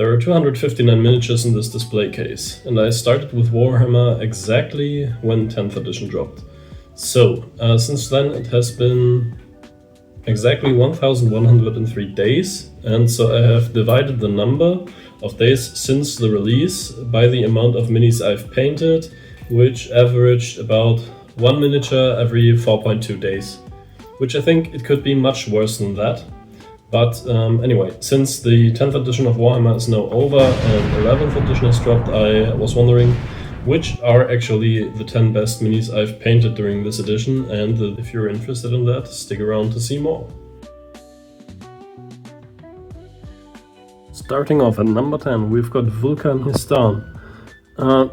There are 259 miniatures in this display case, and I started with Warhammer exactly when 10th edition dropped. So, since then it has been exactly 1103 days, and so I have divided the number of days since the release by the amount of minis I've painted, which averaged about 1 miniature every 4.2 days, which I think it could be much worse than that. But anyway, since the 10th edition of Warhammer is now over and 11th edition has dropped, I was wondering which are actually the 10 best minis I've painted during this edition, and if you're interested in that, stick around to see more. Starting off at number 10, we've got Vulkan Histan.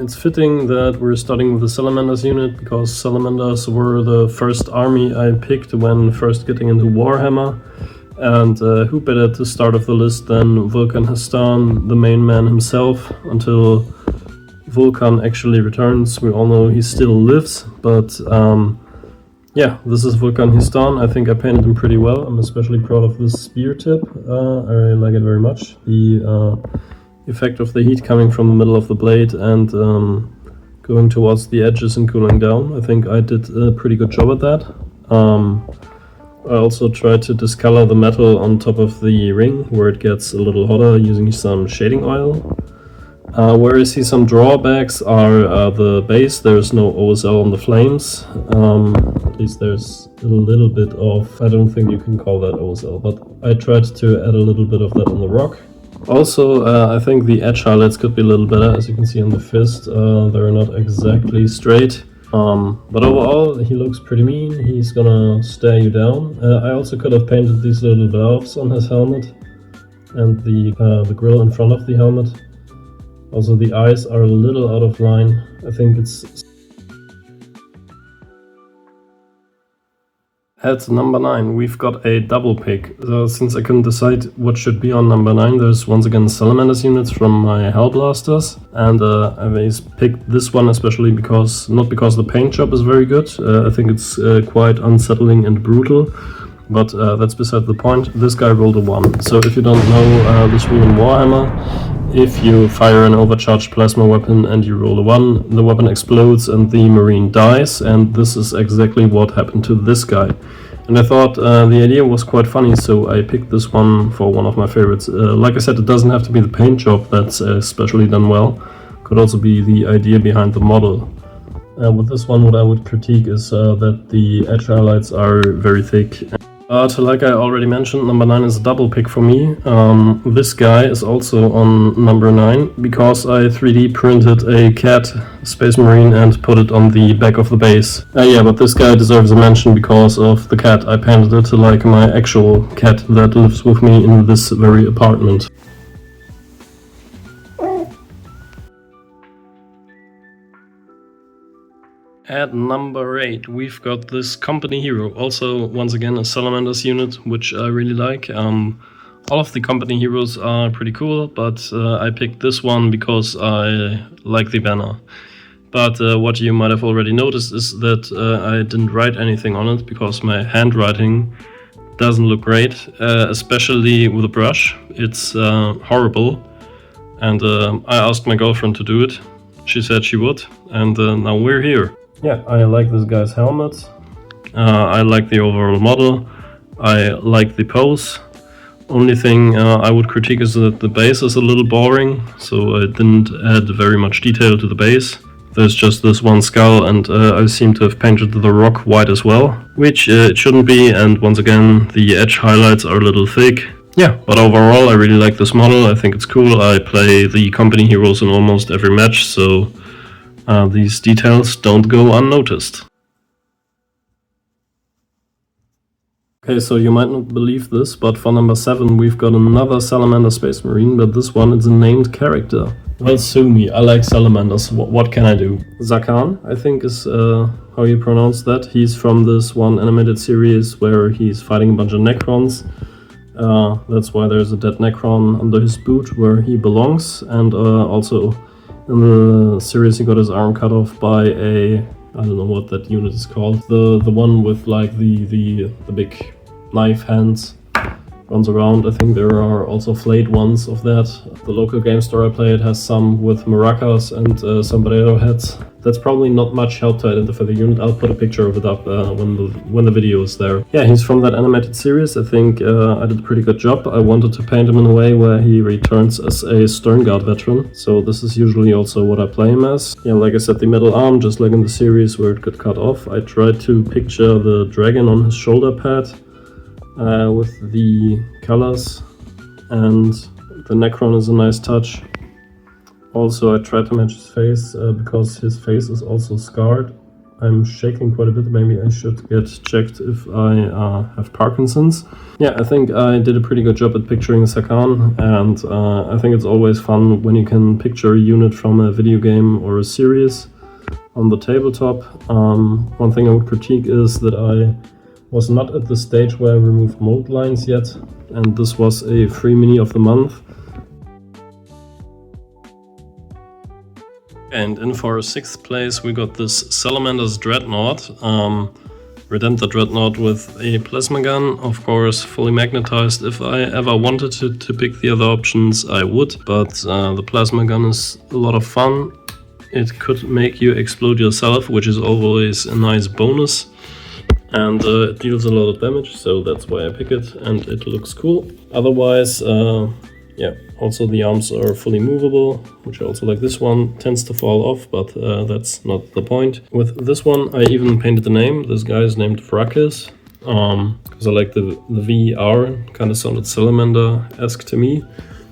It's fitting that we're starting with the Salamanders unit, because Salamanders were the first army I picked when first getting into Warhammer. And who better to start off the list than Vulkan Histan, the main man himself, until Vulkan actually returns. We all know he still lives, but yeah, this is Vulkan Histan. I think I painted him pretty well. I'm especially proud of this spear tip. I like it very much. The effect of the heat coming from the middle of the blade and going towards the edges and cooling down. I think I did a pretty good job at that. I also tried to discolor the metal on top of the ring where it gets a little hotter using some shading oil. Where I see some drawbacks are the base. There's no OSL on the flames. At least there's a little bit of, I don't think you can call that OSL, but I tried to add a little bit of that on the rock. Also, I think the edge highlights could be a little better. As you can see on the fist, they're not exactly straight. But overall, he looks pretty mean. He's gonna stare you down. I also could have painted these little valves on his helmet and the grill in front of the helmet. Also, the eyes are a little out of line. I think it's... At number 9, we've got a double pick. Since I couldn't decide what should be on number 9, there's once again Salamanders units from my Hellblasters. And I picked this one especially because, not because the paint job is very good, I think it's quite unsettling and brutal, but that's beside the point. This guy rolled a 1. So if you don't know this rule in Warhammer, if you fire an overcharged plasma weapon and you roll a 1, the weapon explodes and the marine dies, and this is exactly what happened to this guy. And I thought the idea was quite funny, so I picked this one for one of my favorites. Like I said, it doesn't have to be the paint job that's especially done well, could also be the idea behind the model. With this one, what I would critique is that the edge highlights are very thick. But like I already mentioned, number 9 is a double pick for me. This guy is also on number 9 because I 3D printed a cat Space Marine and put it on the back of the base. Yeah, but this guy deserves a mention because of the cat. I painted it like my actual cat that lives with me in this very apartment. At number 8, we've got this company hero, also once again a Salamanders unit, which I really like. All of the company heroes are pretty cool, but I picked this one because I like the banner. But what you might have already noticed is that I didn't write anything on it because my handwriting doesn't look great, especially with a brush. It's horrible, and I asked my girlfriend to do it. She said she would, and now we're here. Yeah, I like this guy's helmet, I like the overall model, I like the pose. Only thing I would critique is that the base is a little boring, so I didn't add very much detail to the base. There's just this one skull, and I seem to have painted the rock white as well, which it shouldn't be, and once again the edge highlights are a little thick. Yeah, but overall I really like this model, I think it's cool. I play the company heroes in almost every match, so these details don't go unnoticed. Okay, so you might not believe this, but for number 7 we've got another Salamander Space Marine, but this one is a named character. Well, sue me, I like salamanders, what can I do? Zakan, I think is how you pronounce that. He's from this one animated series where he's fighting a bunch of Necrons. That's why there's a dead Necron under his boot where he belongs, and also in the series he got his arm cut off by a, I don't know what that unit is called, the one with like the big knife hands. runs around. I think there are also flayed ones of that. The local game store I play, it has some with maracas and sombrero heads. That's probably not much help to identify the unit. I'll put a picture of it up when the video is there. Yeah, he's from that animated series. I think I did a pretty good job. I wanted to paint him in a way where he returns as a Sternguard veteran. So this is usually also what I play him as. Yeah, like I said, the metal arm, just like in the series where it got cut off. I tried to picture the dragon on his shoulder pad with the colors, and the Necron is a nice touch. Also, I tried to match his face because his face is also scarred. I'm shaking quite a bit. Maybe I should get checked if I have Parkinson's. Yeah, I think I did a pretty good job at picturing Sakan, and I think it's always fun when you can picture a unit from a video game or a series on the tabletop. One thing I would critique is that I was not at the stage where I removed mold lines yet, and this was a free mini of the month. And in for 6th place we got this Salamander's Dreadnought, Redemptor Dreadnought with a plasma gun, of course fully magnetized. If I ever wanted to pick the other options I would, but the plasma gun is a lot of fun. It could make you explode yourself, which is always a nice bonus, and it deals a lot of damage, so that's why I pick it, and it looks cool. Otherwise, yeah, also the arms are fully movable, which I also like. This one tends to fall off, but that's not the point. With this one, I even painted the name. This guy is named Vrakis, because I like the VR, kind of sounded Salamander-esque to me.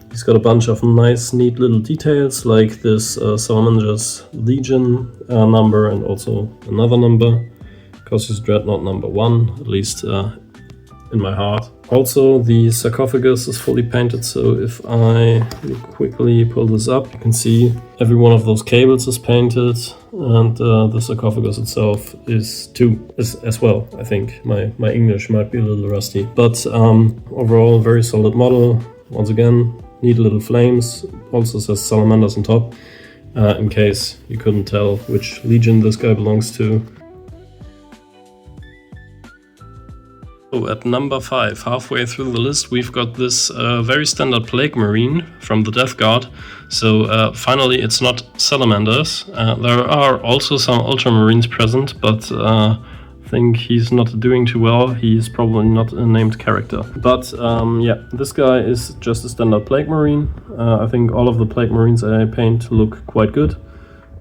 He's got a bunch of nice, neat little details, like this Salamander's Legion number and also another number, because he's Dreadnought number 1, at least in my heart. Also, the sarcophagus is fully painted, so if I quickly pull this up, you can see every one of those cables is painted, and the sarcophagus itself is too, as well. I think my English might be a little rusty, but overall very solid model. Once again, neat little flames. Also says Salamanders on top, in case you couldn't tell which legion this guy belongs to. So at number 5, halfway through the list, we've got this very standard Plague Marine from the Death Guard. So finally it's not Salamanders. There are also some Ultramarines present, but I think he's not doing too well. He's probably not a named character. But yeah, this guy is just a standard Plague Marine. I think all of the Plague Marines I paint look quite good.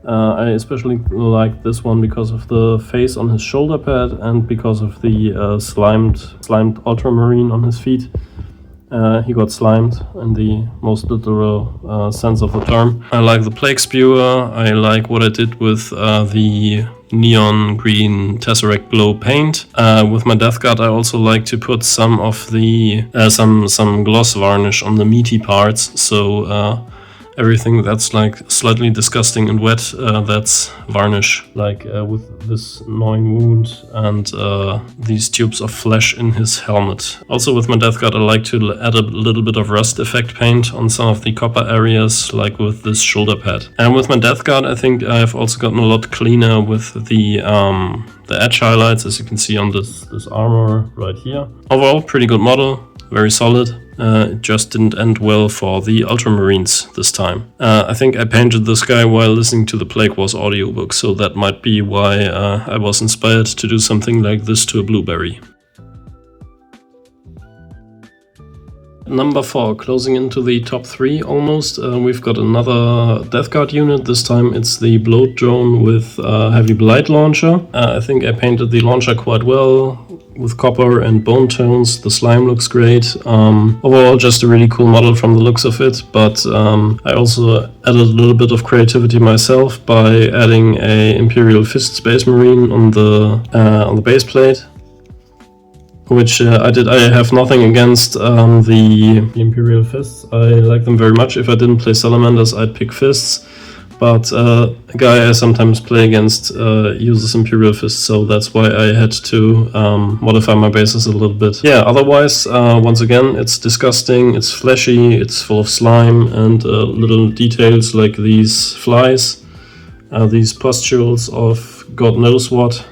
I especially like this one because of the face on his shoulder pad and because of the slimed ultramarine on his feet. He got slimed in the most literal sense of the term. I like the Plague Spewer. I like what I did with the neon green Tesseract Glow paint. With my Death Guard I also like to put some of the some gloss varnish on the meaty parts, so everything that's like slightly disgusting and wet, that's varnish, like with this gnawing wound and these tubes of flesh in his helmet. Also with my Death Guard I like to add a little bit of rust effect paint on some of the copper areas, like with this shoulder pad. And with my Death Guard I think I've also gotten a lot cleaner with the edge highlights, as you can see on this armor right here. Overall, pretty good model, very solid. It just didn't end well for the Ultramarines this time. I think I painted this guy while listening to the Plague Wars audiobook, so that might be why I was inspired to do something like this to a blueberry. Number 4, closing into the top 3 almost, we've got another Death Guard unit. This time it's the Bloat Drone with Heavy Blight Launcher. I think I painted the launcher quite well, with copper and bone tones. The slime looks great. Overall, just a really cool model from the looks of it, but I also added a little bit of creativity myself by adding a Imperial Fist Space Marine on the base plate, which I did. I have nothing against the Imperial Fists. I like them very much. If I didn't play Salamanders, I'd pick Fists. But a guy I sometimes play against uses Imperial Fists, so that's why I had to modify my bases a little bit. Yeah, otherwise, once again, it's disgusting, it's fleshy, it's full of slime, and little details like these flies, these pustules of God knows what.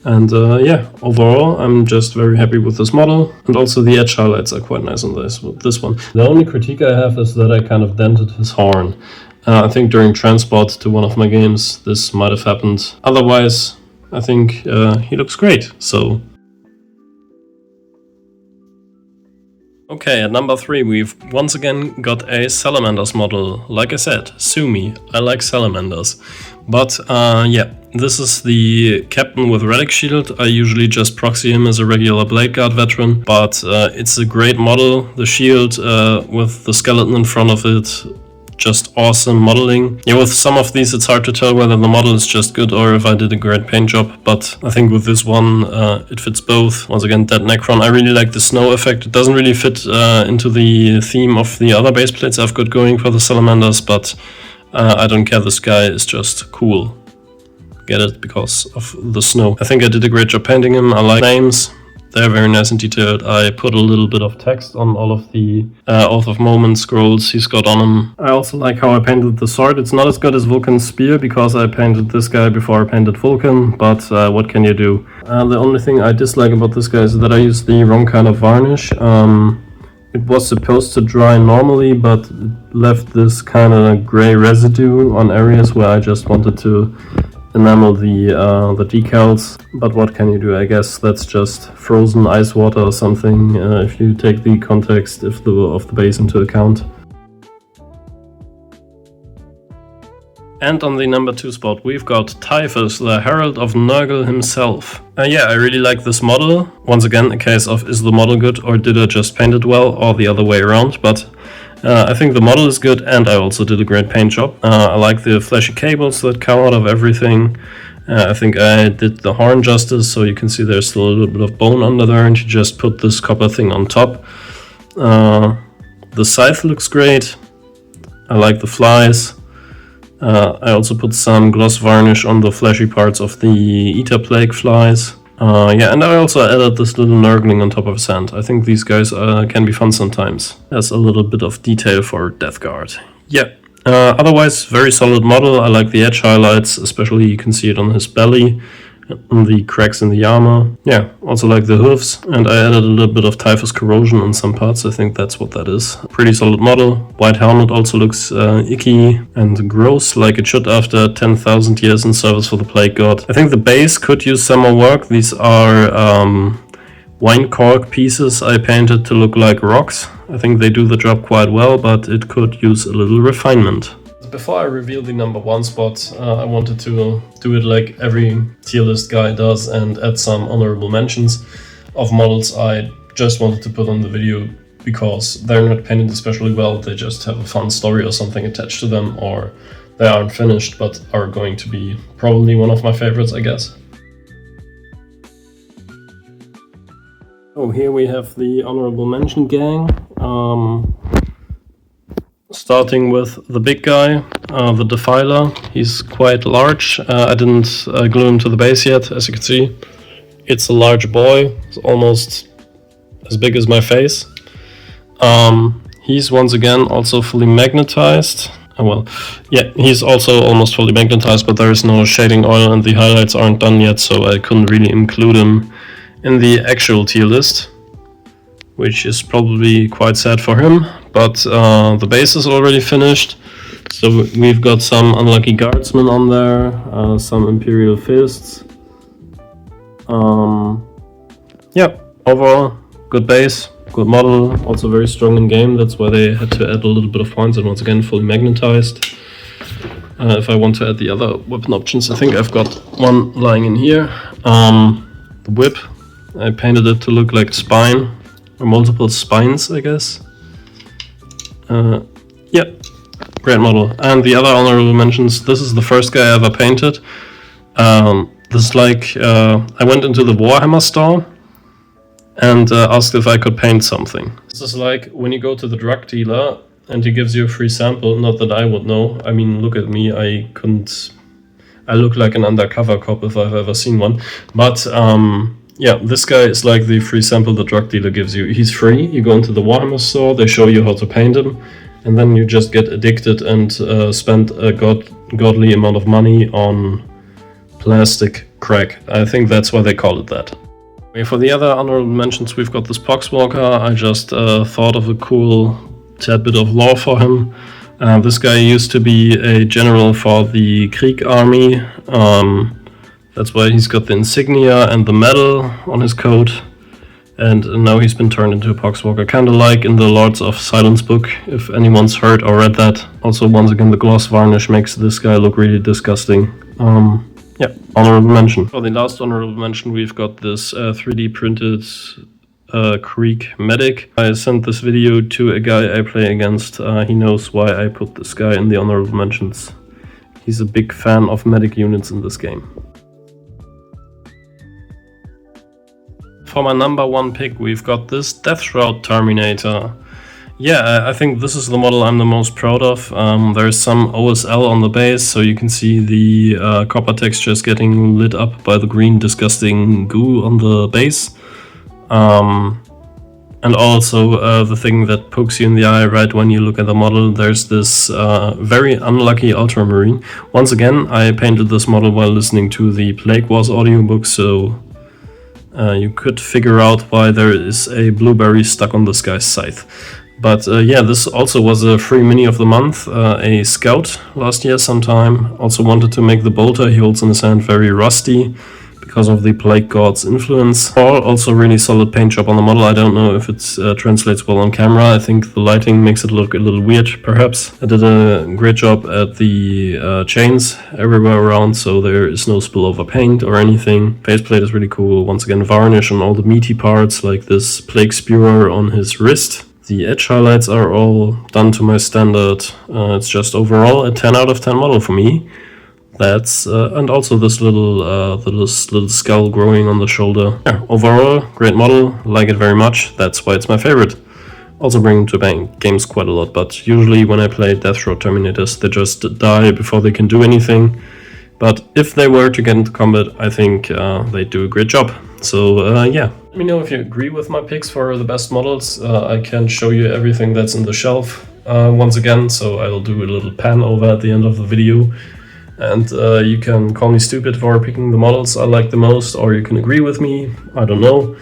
And yeah, overall I'm just very happy with this model, and also the edge highlights are quite nice on this one. The only critique I have is that I kind of dented his horn. I think during transport to one of my games this might have happened. Otherwise, I think he looks great, so... Okay, at number 3 we've once again got a Salamanders model. Like I said, sue me, I like Salamanders. But yeah, this is the captain with relic shield. I usually just proxy him as a regular Blade Guard veteran, but it's a great model. The shield with the skeleton in front of it, just awesome modeling. Yeah, with some of these it's hard to tell whether the model is just good or if I did a great paint job, but I think with this one it fits both. Once again, that Necron, I really like the snow effect. It doesn't really fit into the theme of the other base plates I've got going for the Salamanders, but I don't care, this guy is just cool. Get it? Because of the snow. I think I did a great job painting him. I like names. They're very nice and detailed. I put a little bit of text on all of the Oath of Moment scrolls he's got on him. I also like how I painted the sword. It's not as good as Vulcan's spear because I painted this guy before I painted Vulcan, but what can you do? The only thing I dislike about this guy is that I used the wrong kind of varnish. It was supposed to dry normally, but it left this kind of gray residue on areas where I just wanted to enamel the decals. But what can you do? I guess that's just frozen ice water or something, if you take the context of the base into account. And on the number 2 spot we've got Typhus, the Herald of Nurgle himself. Yeah, I really like this model. Once again, a case of is the model good or did I just paint it well, or the other way around, but I think the model is good and I also did a great paint job. I like the fleshy cables that come out of everything. I think I did the horn justice, so you can see there's still a little bit of bone under there, and you just put this copper thing on top. The scythe looks great. I like the flies. I also put some gloss varnish on the fleshy parts of the Eater Plague flies. Yeah, and I also added this little Nurgling on top of his hand. I think these guys can be fun sometimes. There's a little bit of detail for Death Guard. Yeah, otherwise very solid model. I like the edge highlights, especially you can see it on his belly, on the cracks in the armor. Yeah, also like the hooves, and I added a little bit of Typhus corrosion on some parts. I think that's what that is. Pretty solid model. White helmet also looks icky and gross, like it should after 10,000 years in service for the Plague God. I think the base could use some more work. These are wine cork pieces I painted to look like rocks. I think they do the job quite well, but it could use a little refinement. Before I reveal the number 1 spot, I wanted to do it like every tier list guy does and add some honorable mentions of models I just wanted to put on the video because they're not painted especially well, they just have a fun story or something attached to them, or they aren't finished but are going to be probably one of my favorites, I guess. Oh, here we have the honorable mention gang. Starting with the big guy, the Defiler. He's quite large. I didn't glue him to the base yet, as you can see. It's a large boy. It's almost as big as my face. He's once again also fully magnetized. Well, yeah, he's also almost fully magnetized, but there is no shading oil and the highlights aren't done yet, so I couldn't really include him in the actual tier list, which is probably quite sad for him. But the base is already finished, so we've got some Unlucky Guardsmen on there, some Imperial Fists. Yeah, overall, good base, good model, also very strong in game, that's why they had to add a little bit of points, and once again fully magnetized. If I want to add the other weapon options, I think I've got one lying in here. The whip, I painted it to look like spine, or multiple spines, I guess. Yeah, great model. And the other honorable mentions, this is the first guy I ever painted. This is like, I went into the Warhammer store and asked if I could paint something. This is like when you go to the drug dealer and he gives you a free sample, not that I would know. I mean, look at me, I look like an undercover cop if I've ever seen one. But yeah, this guy is like the free sample the drug dealer gives you. He's free, you go into the Warhammer store, they show you how to paint him, and then you just get addicted and spend a godly amount of money on plastic crack. I think that's why they call it that. For the other honorable mentions, we've got this Poxwalker. I just thought of a cool tad bit of lore for him. This guy used to be a general for the Krieg army. That's why he's got the insignia and the medal on his coat. And now he's been turned into a Poxwalker, kinda like in the Lords of Silence book, if anyone's heard or read that. Also, once again, the gloss varnish makes this guy look really disgusting. Yeah, honorable mention. For the last honorable mention, we've got this 3D printed Krieg medic. I sent this video to a guy I play against. He knows why I put this guy in the honorable mentions. He's a big fan of medic units in this game. For my number one pick, we've got this Death Shroud Terminator. Yeah, I think this is the model I'm the most proud of. There's some OSL on the base, so you can see the copper textures getting lit up by the green disgusting goo on the base. And also the thing that pokes you in the eye right when you look at the model, there's this very unlucky Ultramarine. Once again, I painted this model while listening to the Plague Wars audiobook, so you could figure out why there is a blueberry stuck on this guy's scythe. But yeah, this also was a free mini of the month, a scout last year sometime. Also wanted to make the bolter he holds in his hand very rusty because of the Plague God's influence. Also really solid paint job on the model. I don't know if it translates well on camera. I think the lighting makes it look a little weird, perhaps. I did a great job at the chains everywhere around, so there is no spillover paint or anything. Faceplate is really cool. Once again, varnish on all the meaty parts, like this Plague Spewer on his wrist. The edge highlights are all done to my standard. It's just overall a 10 out of 10 model for me. That's and also this little skull growing on the shoulder. Yeah, overall, great model. Like it very much. That's why it's my favorite. Also bring to bank games quite a lot, but usually when I play Death Shroud Terminators, they just die before they can do anything. But if they were to get into combat, I think they do a great job. So yeah. Let me know if you agree with my picks for the best models. I can show you everything that's in the shelf once again, so I'll do a little pan over at the end of the video. And you can call me stupid for picking the models I like the most, or you can agree with me, I don't know.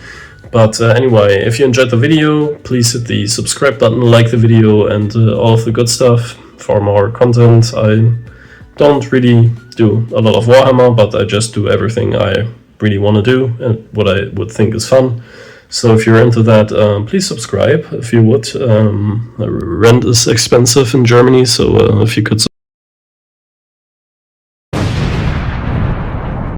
But anyway, if you enjoyed the video, please hit the subscribe button, like the video, and all of the good stuff for more content. I don't really do a lot of Warhammer, but I just do everything I really want to do and what I would think is fun. So if you're into that, please subscribe if you would. Rent is expensive in Germany, so if you could